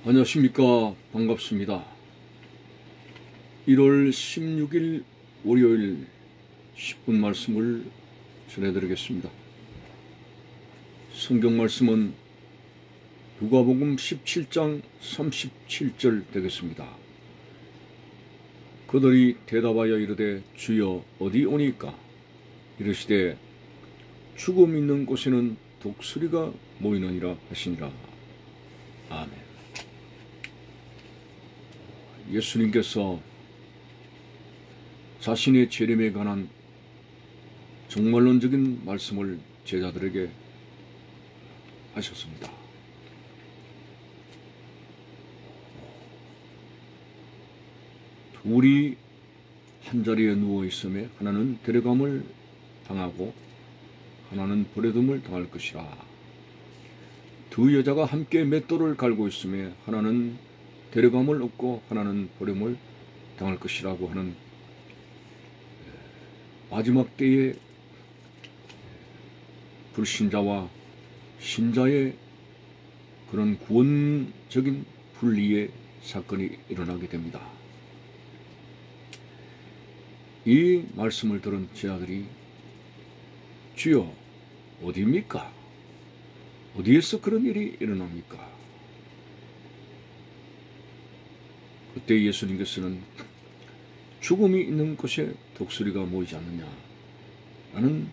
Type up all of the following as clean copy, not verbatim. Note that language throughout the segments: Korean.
안녕하십니까. 반갑습니다. 1월 16일 월요일 10분 말씀을 전해드리겠습니다. 성경 말씀은 누가복음 17장 37절 되겠습니다. 그들이 대답하여 이르되 주여 어디 오니까? 이르시되 죽음 있는 곳에는 독수리가 모이느니라 하시니라. 아멘. 예수님께서 자신의 재림에 관한 종말론적인 말씀을 제자들에게 하셨습니다. 둘이 한자리에 누워 있음에 하나는 데려감을 당하고 하나는 버려둠을 당할 것이라. 두 여자가 함께 맷돌을 갈고 있음에 하나는 데려감을 얻고 하나는 버림을 당할 것이라고 하는 마지막 때의 불신자와 신자의 그런 구원적인 분리의 사건이 일어나게 됩니다. 이 말씀을 들은 제자들이 주여 어디입니까? 어디에서 그런 일이 일어납니까? 그때 예수님께서는 죽음이 있는 곳에 독수리가 모이지 않느냐 라는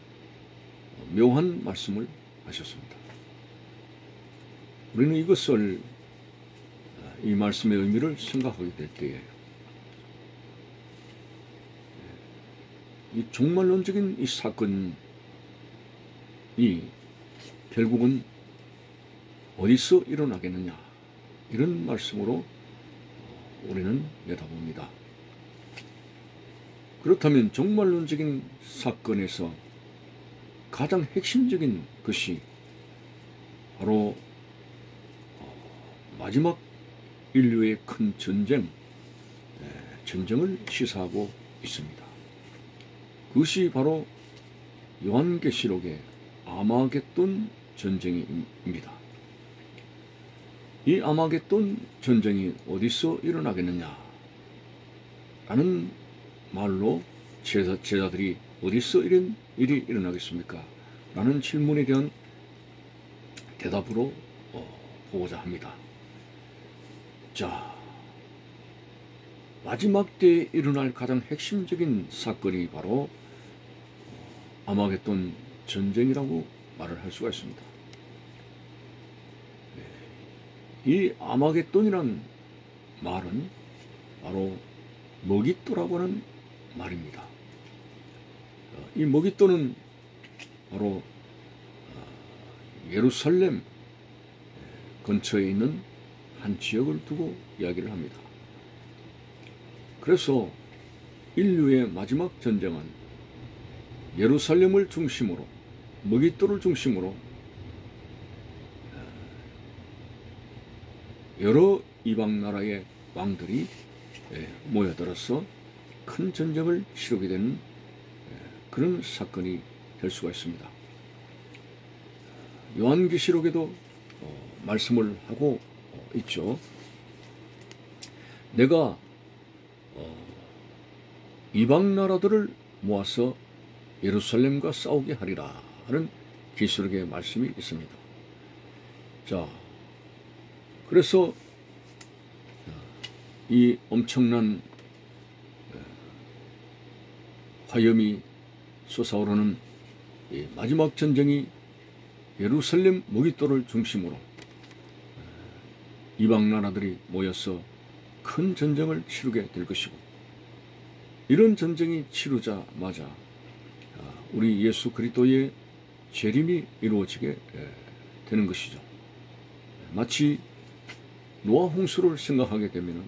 묘한 말씀을 하셨습니다. 우리는 이것을 이 말씀의 의미를 생각하게 될 때에 이 종말론적인 이 사건이 결국은 어디서 일어나겠느냐 이런 말씀으로 우리는 내다봅니다. 그렇다면 종말론적인 사건에서 가장 핵심적인 것이 바로 마지막 인류의 큰 전쟁을 시사하고 있습니다. 그것이 바로 요한계시록의 아마겟돈 전쟁입니다. 이 아마겟돈 전쟁이 어디서 일어나겠느냐 라는 말로 제자들이 어디서 이런 일이 일어나겠습니까? 라는 질문에 대한 대답으로 보고자 합니다. 자, 마지막 때에 일어날 가장 핵심적인 사건이 바로 아마겟돈 전쟁이라고 말을 할 수가 있습니다. 이 아마겟돈이란 말은 바로 머깃도라고 하는 말입니다. 이 머깃도는 바로 예루살렘 근처에 있는 한 지역을 두고 이야기를 합니다. 그래서 인류의 마지막 전쟁은 예루살렘을 중심으로 머깃도를 중심으로 여러 이방 나라의 왕들이 모여들어서 큰 전쟁을 치르게 되는 그런 사건이 될 수가 있습니다. 요한계시록에도 말씀을 하고 있죠. 내가 이방 나라들을 모아서 예루살렘과 싸우게 하리라 하는 계시록의 말씀이 있습니다. 자, 그래서 이 엄청난 화염이 솟아오르는 마지막 전쟁이 예루살렘 머깃도를 중심으로 이방 나라들이 모여서 큰 전쟁을 치르게 될 것이고, 이런 전쟁이 치르자마자 우리 예수 그리스도의 재림이 이루어지게 되는 것이죠. 마치 노아 홍수를 생각하게 되면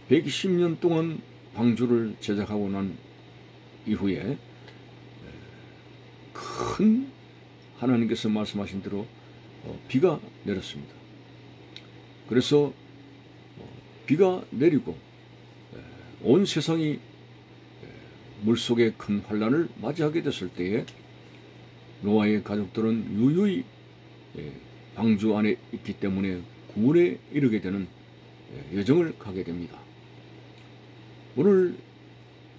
120년 동안 방주를 제작하고 난 이후에 큰 하나님께서 말씀하신 대로 비가 내렸습니다. 그래서 비가 내리고 온 세상이 물속의 큰 환란을 맞이하게 됐을 때에 노아의 가족들은 유유히 방주 안에 있기 때문에 구원에 이르게 되는 여정을 가게 됩니다. 오늘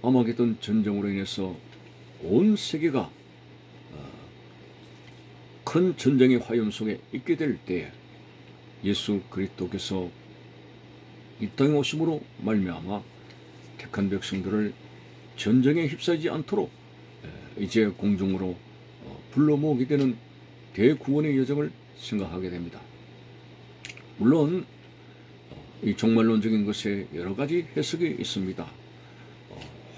아마게돈 전쟁으로 인해서 온 세계가 큰 전쟁의 화염 속에 있게 될 때에 예수 그리스도께서 이 땅에 오심으로 말미암아 택한 백성들을 전쟁에 휩싸이지 않도록 이제 공중으로 불러 모으게 되는 대구원의 여정을 생각하게 됩니다. 물론 이 종말론적인 것에 여러 가지 해석이 있습니다.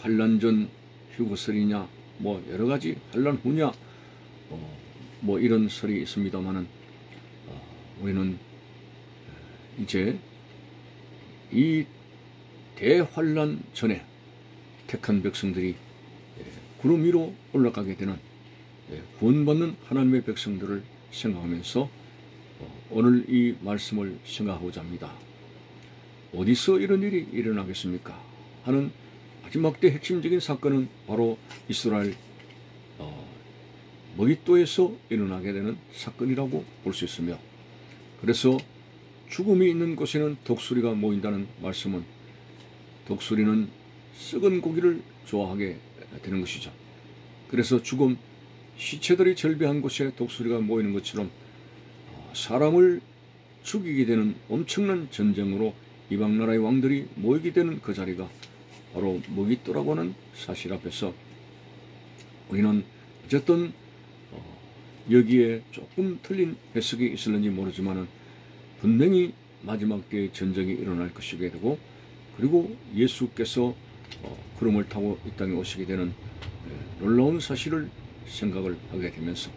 환란 전 휴거설이냐, 뭐 여러 가지 환란 후냐, 뭐 이런 설이 있습니다만은 우리는 이제 이 대환란 전에 택한 백성들이 구름 위로 올라가게 되는 구원받는 하나님의 백성들을 생각하면서 오늘 이 말씀을 생각하고자 합니다. 어디서 이런 일이 일어나겠습니까? 하는 마지막 때 핵심적인 사건은 바로 이스라엘 머깃도에서 일어나게 되는 사건이라고 볼 수 있으며, 그래서 죽음이 있는 곳에는 독수리가 모인다는 말씀은 독수리는 썩은 고기를 좋아하게 되는 것이죠. 그래서 죽음, 시체들이 절비한 곳에 독수리가 모이는 것처럼 사람을 죽이게 되는 엄청난 전쟁으로 이방 나라의 왕들이 모이게 되는 그 자리가 바로 머깃도라고 하는 사실 앞에서 우리는 어쨌든 여기에 조금 틀린 해석이 있을는지 모르지만은 분명히 마지막 때의 전쟁이 일어날 것이게 되고, 그리고 예수께서 구름을 타고 이 땅에 오시게 되는 놀라운 사실을 생각을 하게 되면서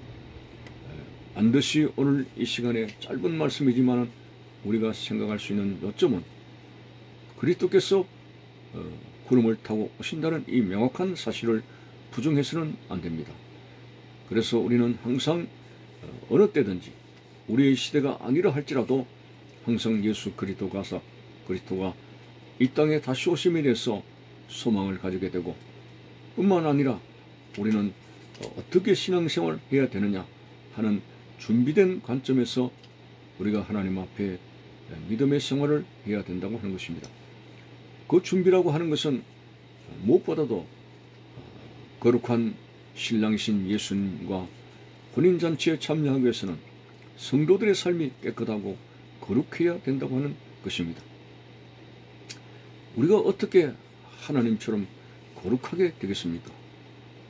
반드시 오늘 이 시간에 짧은 말씀이지만 우리가 생각할 수 있는 요점은 그리스도께서 구름을 타고 오신다는 이 명확한 사실을 부정해서는 안 됩니다. 그래서 우리는 항상 어느 때든지 우리의 시대가 아니라 할지라도 항상 예수 그리스도가 이 땅에 다시 오심에 대해서 소망을 가지게 되고, 뿐만 아니라 우리는 어떻게 신앙생활을 해야 되느냐 하는 준비된 관점에서 우리가 하나님 앞에 믿음의 생활을 해야 된다고 하는 것입니다. 그 준비라고 하는 것은 무엇보다도 거룩한 신랑이신 예수님과 혼인잔치에 참여하기 위해서는 성도들의 삶이 깨끗하고 거룩해야 된다고 하는 것입니다. 우리가 어떻게 하나님처럼 거룩하게 되겠습니까?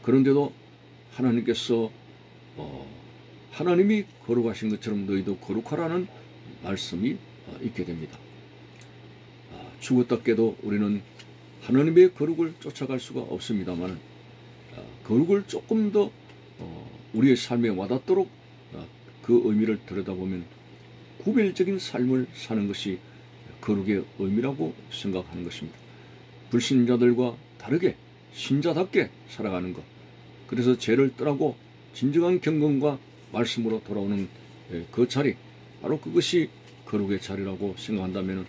그런데도 하나님께서 하나님이 거룩하신 것처럼 너희도 거룩하라는 말씀이 있게 됩니다. 죽었다 깨도 우리는 하나님의 거룩을 쫓아갈 수가 없습니다만 거룩을 조금 더 우리의 삶에 와닿도록 그 의미를 들여다보면 구별적인 삶을 사는 것이 거룩의 의미라고 생각하는 것입니다. 불신자들과 다르게 신자답게 살아가는 것, 그래서 죄를 떠나고 진정한 경건과 말씀으로 돌아오는 그 자리, 바로 그것이 거룩의 자리라고 생각한다면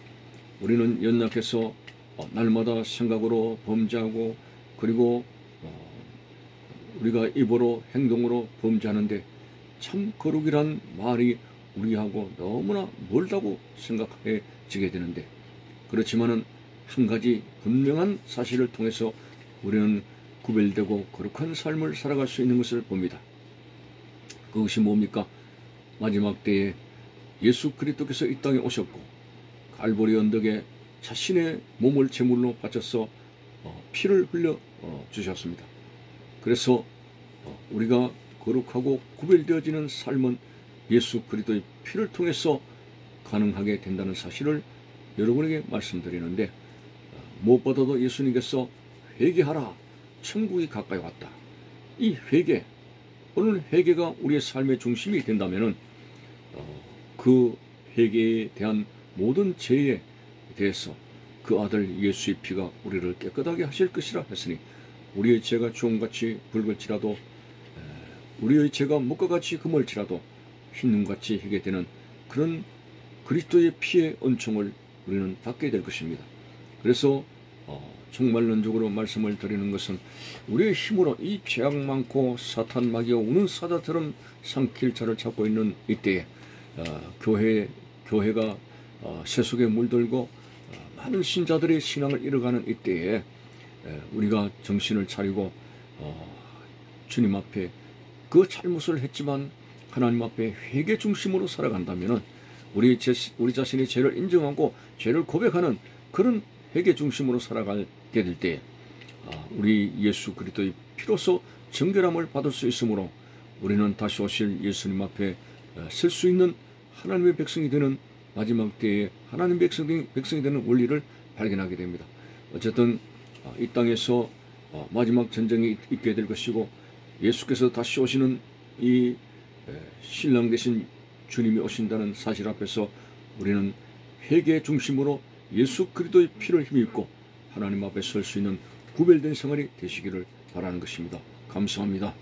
우리는 연약해서 날마다 생각으로 범죄하고, 그리고 우리가 입으로 행동으로 범죄하는데 참 거룩이란 말이 우리하고 너무나 멀다고 생각해지게 되는데, 그렇지만은 한 가지 분명한 사실을 통해서 우리는 구별되고 거룩한 삶을 살아갈 수 있는 것을 봅니다. 그것이 뭡니까? 마지막 때에 예수 그리스도께서 이 땅에 오셨고 갈보리 언덕에 자신의 몸을 제물로 바쳐서 피를 흘려 주셨습니다. 그래서 우리가 거룩하고 구별되어지는 삶은 예수 그리스도의 피를 통해서 가능하게 된다는 사실을 여러분에게 말씀드리는데, 무엇보다도 예수님께서 회개하라, 천국이 가까이 왔다. 이 회개, 오늘 회개가 우리의 삶의 중심이 된다면은 그 회개에 대한 모든 죄에 대해서 그 아들 예수의 피가 우리를 깨끗하게 하실 것이라 했으니, 우리의 죄가 주홍같이 붉을지라도 우리의 죄가 목과같이 금을지라도 흰눈같이 희게 되는 그런 그리스도의 피의 은총을 우리는 받게 될 것입니다. 그래서 종말론적으로 말씀을 드리는 것은 우리의 힘으로 이 죄악 많고 사탄 마귀가 우는 사자처럼 삼킬 자를 찾고 있는 이때에 교회가 세속에 물들고 많은 신자들의 신앙을 잃어가는 이때에 우리가 정신을 차리고 주님 앞에 그 잘못을 했지만 하나님 앞에 회개 중심으로 살아간다면 우리 자신의 죄를 인정하고 죄를 고백하는 그런 회개 중심으로 살아가게 될 때 우리 예수 그리스도의 피로써 정결함을 받을 수 있으므로 우리는 다시 오실 예수님 앞에 설 수 있는 하나님의 백성이 되는 마지막 때에 하나님 백성이 되는 원리를 발견하게 됩니다. 어쨌든 이 땅에서 마지막 전쟁이 있게 될 것이고 예수께서 다시 오시는 이 신랑 되신 주님이 오신다는 사실 앞에서 우리는 회개 중심으로 예수 그리스도의 피를 힘입고 하나님 앞에 설 수 있는 구별된 생활이 되시기를 바라는 것입니다. 감사합니다.